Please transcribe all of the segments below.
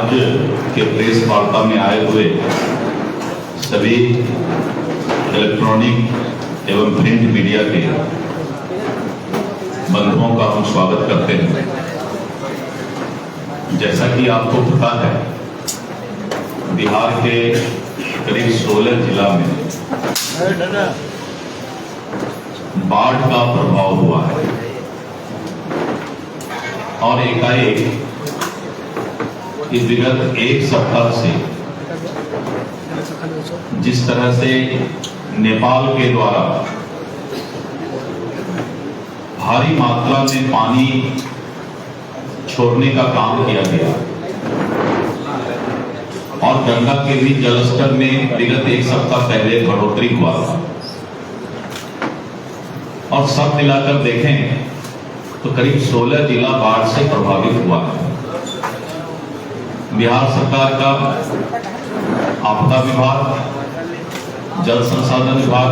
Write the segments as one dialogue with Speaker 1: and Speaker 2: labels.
Speaker 1: आज के प्रेस वार्ता में आए हुए सभी इलेक्ट्रॉनिक एवं प्रिंट मीडिया के बंधुओं का हम स्वागत करते हैं। जैसा कि आपको पता है, बिहार के करीब 16 जिला में बाढ़ का प्रभाव हुआ है और एकाएक विगत एक सप्ताह से जिस तरह से नेपाल के द्वारा भारी मात्रा में पानी छोड़ने का काम किया गया और गंगा के भी जलस्तर में विगत एक सप्ताह पहले बढ़ोतरी हुआ था और सब मिलाकर देखें तो करीब 16 जिला बाढ़ से प्रभावित हुआ है। बिहार सरकार का आपदा विभाग, जल संसाधन विभाग,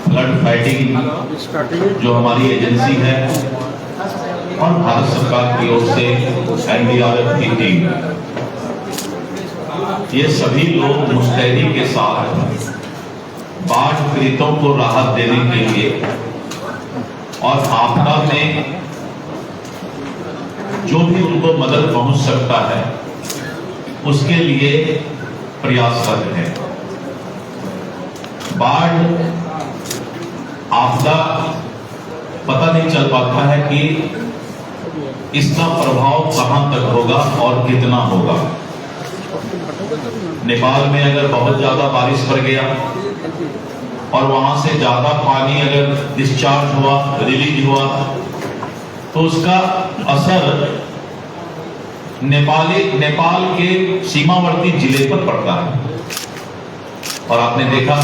Speaker 1: फ्लड फाइटिंग जो हमारी एजेंसी है और भारत सरकार की ओर से NDRF की टीम, ये सभी लोग मुस्तैदी के साथ बाढ़ पीड़ितों को राहत देने के लिए और आपदा में जो भी उनको मदद पहुंच सकता है उसके लिए प्रयासरत है। बाढ़ आपदा पता नहीं चल पाता है कि इसका प्रभाव कहां तक होगा और कितना होगा। नेपाल में अगर बहुत ज्यादा बारिश पड़ गया और वहां से ज्यादा पानी अगर डिस्चार्ज हुआ, रिलीज हुआ, तो उसका असर नेपाल के सीमावर्ती जिले पर पड़ता है। और आपने देखा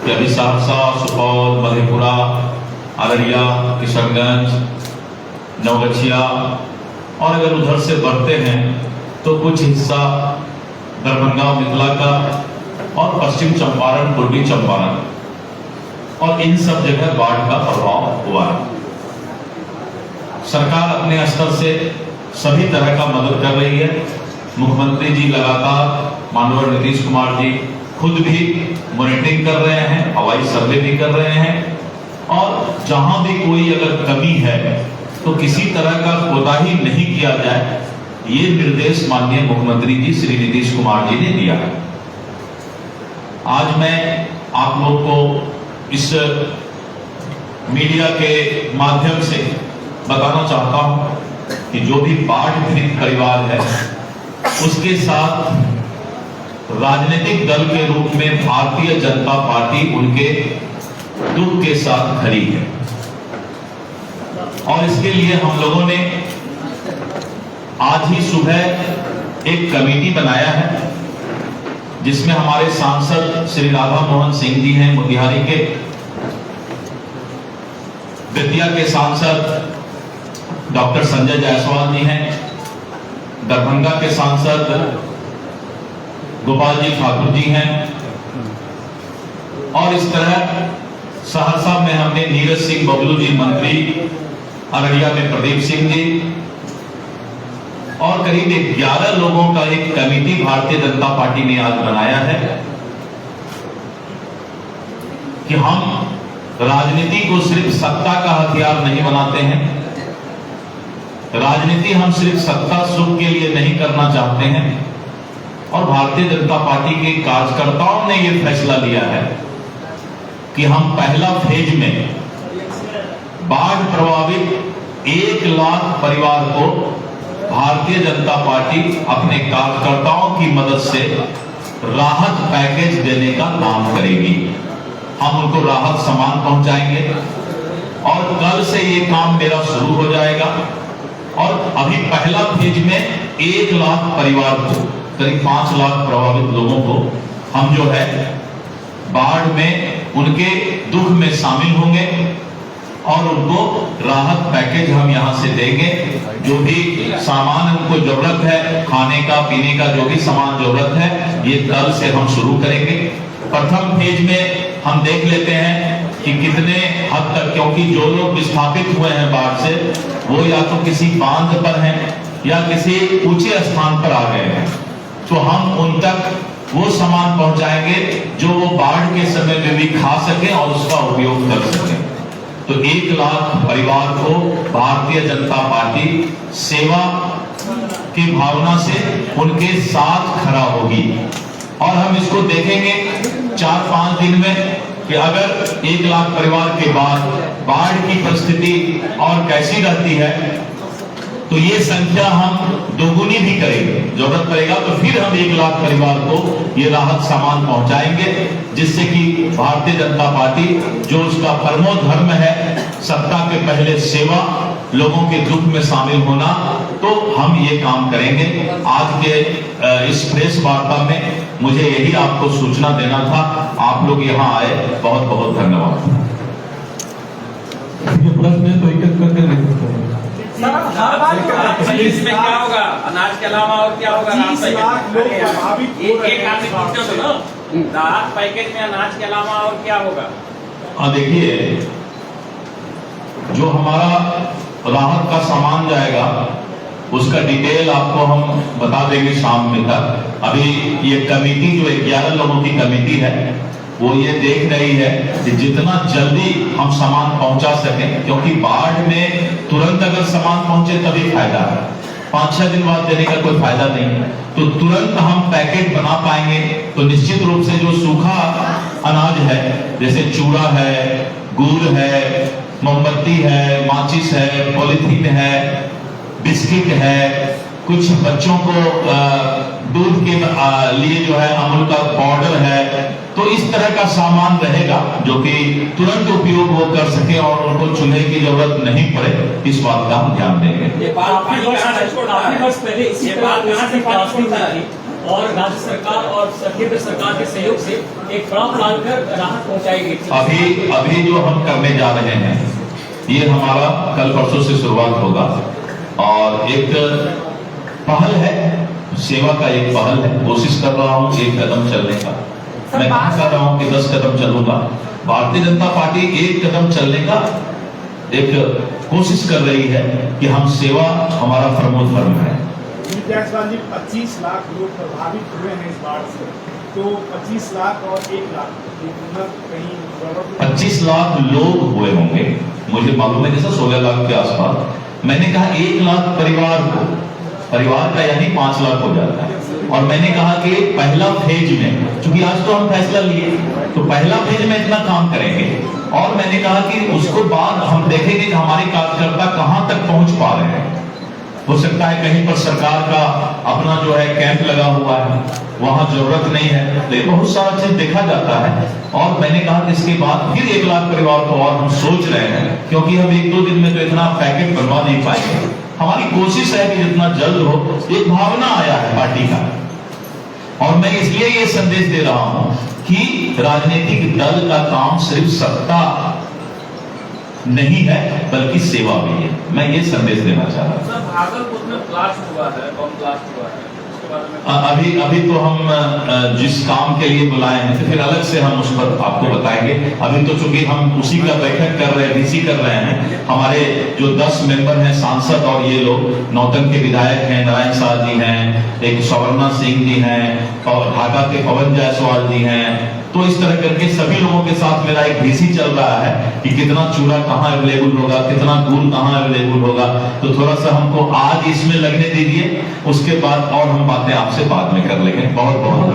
Speaker 1: कि अभी सहरसा, सुपौल, मधेपुरा, अररिया, किशनगंज, नवगछिया और अगर उधर से बढ़ते हैं तो कुछ हिस्सा दरभंगा, मिथिला का और पश्चिम चंपारण, पूर्वी चंपारण और इन सब जगह बाढ़ का प्रभाव हुआ है। सरकार अपने स्तर से सभी तरह का मदद कर रही है। मुख्यमंत्री जी लगातार, माननीय नीतीश कुमार जी खुद भी मॉनिटरिंग कर रहे हैं, हवाई सर्वे भी कर रहे हैं और जहां भी कोई अगर कमी है तो किसी तरह का कोताही नहीं किया जाए, ये निर्देश माननीय मुख्यमंत्री जी श्री नीतीश कुमार जी ने दिया है। आज मैं आप लोग को इस मीडिया के माध्यम से बताना चाहता हूं कि जो भी बाढ़ पीड़ित परिवार है उसके साथ राजनीतिक दल के रूप में भारतीय जनता पार्टी उनके दुख के साथ खड़ी है और इसके लिए हम लोगों ने आज ही सुबह एक कमेटी बनाया है जिसमें हमारे सांसद श्री राधा मोहन सिंह जी हैं मोतिहारी के, बेतिया के सांसद डॉक्टर संजय जायसवाल जी हैं, दरभंगा के सांसद गोपाल जी ठाकुर जी हैं और इस तरह सहरसा में हमने नीरज सिंह बबलू जी मंत्री, अररिया में प्रदीप सिंह जी और करीब 11 लोगों का एक कमेटी भारतीय जनता पार्टी ने आज बनाया है कि हम राजनीति को सिर्फ सत्ता का हथियार नहीं बनाते हैं। राजनीति हम सिर्फ सत्ता सुख के लिए नहीं करना चाहते हैं और भारतीय जनता पार्टी के कार्यकर्ताओं ने यह फैसला लिया है कि हम पहला फेज में बाढ़ प्रभावित 1 लाख परिवार को भारतीय जनता पार्टी अपने कार्यकर्ताओं की मदद से राहत पैकेज देने का काम करेगी। हम उनको राहत सामान पहुंचाएंगे और कल से ये काम मेरा शुरू हो जाएगा और अभी पहला फेज में 1 लाख परिवार को, करीब 5 लाख प्रभावित लोगों को हम जो है बाढ़ में उनके दुख में शामिल होंगे और उनको राहत पैकेज हम यहां से देंगे। जो भी सामान उनको जरूरत है, खाने का, पीने का जो भी सामान जरूरत है, ये कल से हम शुरू करेंगे। प्रथम फेज में हम देख लेते हैं कि कितने हद तक, क्योंकि जो लोग विस्थापित हुए हैं बाढ़ से वो या तो किसी बांध पर हैं या किसी ऊंचे स्थान पर आ गए हैं, तो हम उन तक वो सामान पहुंचाएंगे जो वो बाढ़ के समय में भी खा सके और उसका उपयोग कर सके। तो 1 लाख परिवार को भारतीय जनता पार्टी सेवा की भावना से उनके साथ खड़ा होगी। और हम इसको देखेंगे 4-5 दिन में कि अगर 1 लाख परिवार के बाद बाढ़ की परिस्थिति और कैसी रहती है, तो ये संख्या हम दोगुनी भी करेंगे। जरूरत पड़ेगा तो फिर हम 1 लाख परिवार को ये राहत सामान पहुंचाएंगे, जिससे कि भारतीय जनता पार्टी जो उसका परमो धर्म है, सत्ता के पहले सेवा, लोगों के दुख में शामिल होना, तो हम ये काम करेंगे। आज के इस प्रेस वार्ता में मुझे यही आपको सूचना देना था। आप लोग यहाँ आए, बहुत बहुत धन्यवाद।
Speaker 2: प्रश्न तो एक करके लेते
Speaker 3: इसमें क्या होगा, अनाज के अलावा और क्या होगा? एक आदमी पूछते हो ना, राहत पैकेज में अनाज के अलावा और क्या होगा?
Speaker 1: देखिए, जो हमारा राहत का सामान जाएगा उसका डिटेल आपको हम बता देंगे शाम में तक। अभी ये कमेटी जो 11 लोगों की कमेटी है, वो ये देख रही है कि जितना जल्दी हम सामान पहुंचा सकें, क्योंकि बाढ़ में तुरंत अगर सामान पहुंचे तभी फायदा है, 5-6 दिन बाद देने का कोई फायदा नहीं है। तो तुरंत हम पैकेट बना पाएंगे तो निश्चित रूप से जो सूखा अनाज है, जैसे चूड़ा है, गुड़ है, मोमबत्ती है, माचिस है, पॉलिथीन है, बिस्किट है, कुछ बच्चों को दूध के लिए जो है अमूल का पाउडर है, तो इस तरह का सामान रहेगा जो कि तुरंत उपयोग वो कर सके और उनको चूल्हे की जरूरत नहीं पड़े। इस बात का हम ध्यान देंगे।
Speaker 4: काफी वर्ष पहले इसी और राज्य सरकार और केंद्र सरकार के सहयोग से एक बड़ा प्लान कर राहत पहुंचाई गई।
Speaker 1: अभी जो हम करने जा रहे हैं, ये हमारा कल परसों से शुरुआत होगा और एक पहल है, सेवा का एक पहल है। कोशिश कर रहा हूँ 1 कदम चलने का। मैं नहीं कर रहा हूँ कि 10 कदम चलूंगा। भारतीय जनता पार्टी 1 कदम चलने का एक कोशिश कर रही है कि हम सेवा हमारा परमो धर्म है।
Speaker 5: 25 लाख लोग प्रभावित हुए हैं इस बाढ़ से, तो 25 लाख और 1 लाख कहीं
Speaker 1: 25 लाख लोग हुए होंगे, मुझे मालूम है, जैसा 16 लाख के आसपास। मैंने कहा 1 लाख परिवार का यानी 5 लाख हो जाता है। और मैंने कहा कि पहला फेज में, क्योंकि आज तो हम फैसला लिए, तो पहला फेज में इतना काम करेंगे। और मैंने कहा कि उसको बाद हम देखेंगे कि हमारे कार्यकर्ता कहां तक पहुंच पा रहे हैं। हो सकता है कहीं पर सरकार का अपना जो है कैंप लगा हुआ है, वहां जरूरत नहीं है, तो बहुत सारा चीज देखा जाता है। और मैंने कहा कि इसके बाद फिर 1 लाख परिवार को और हम सोच रहे हैं, क्योंकि हम 1-2 दिन में तो इतना पैकेट बनवा नहीं पाएंगे। हमारी कोशिश है कि जितना जल्द हो। एक भावना आया है पार्टी का, और मैं इसलिए ये संदेश दे रहा हूं कि राजनीतिक दल का काम सिर्फ सत्ता नहीं है बल्कि सेवा भी है। मैं ये संदेश देना चाह रहा हूं।
Speaker 3: भागलपुर में ब्लास्ट हुआ है, बम ब्लास्ट हुआ है, उसके बारे में
Speaker 1: अभी तो हम जिस काम के लिए बुलाए हैं, तो फिर अलग से हम उस पर आपको बताएंगे। अभी तो चूंकि हम उसी का बैठक कर रहे हैं, डीसी कर रहे हैं। हमारे जो 10 मेंबर हैं सांसद और ये लोग, नौतन के विधायक हैं, नारायण शाह जी हैं, एक सवर्णा सिंह जी हैं, और ढाका के पवन जायसवाल जी हैं। तो इस तरह करके सभी लोगों के साथ मेरा एक डीसी चल रहा है कि कितना चूड़ा कहाँ अवेलेबल होगा, कितना गुड़ कहाँ अवेलेबल होगा। तो थोड़ा सा हमको आज इसमें लगने दीजिए, उसके बाद और हम बातें आपसे बाद में कर लेंगे। बहुत बहुत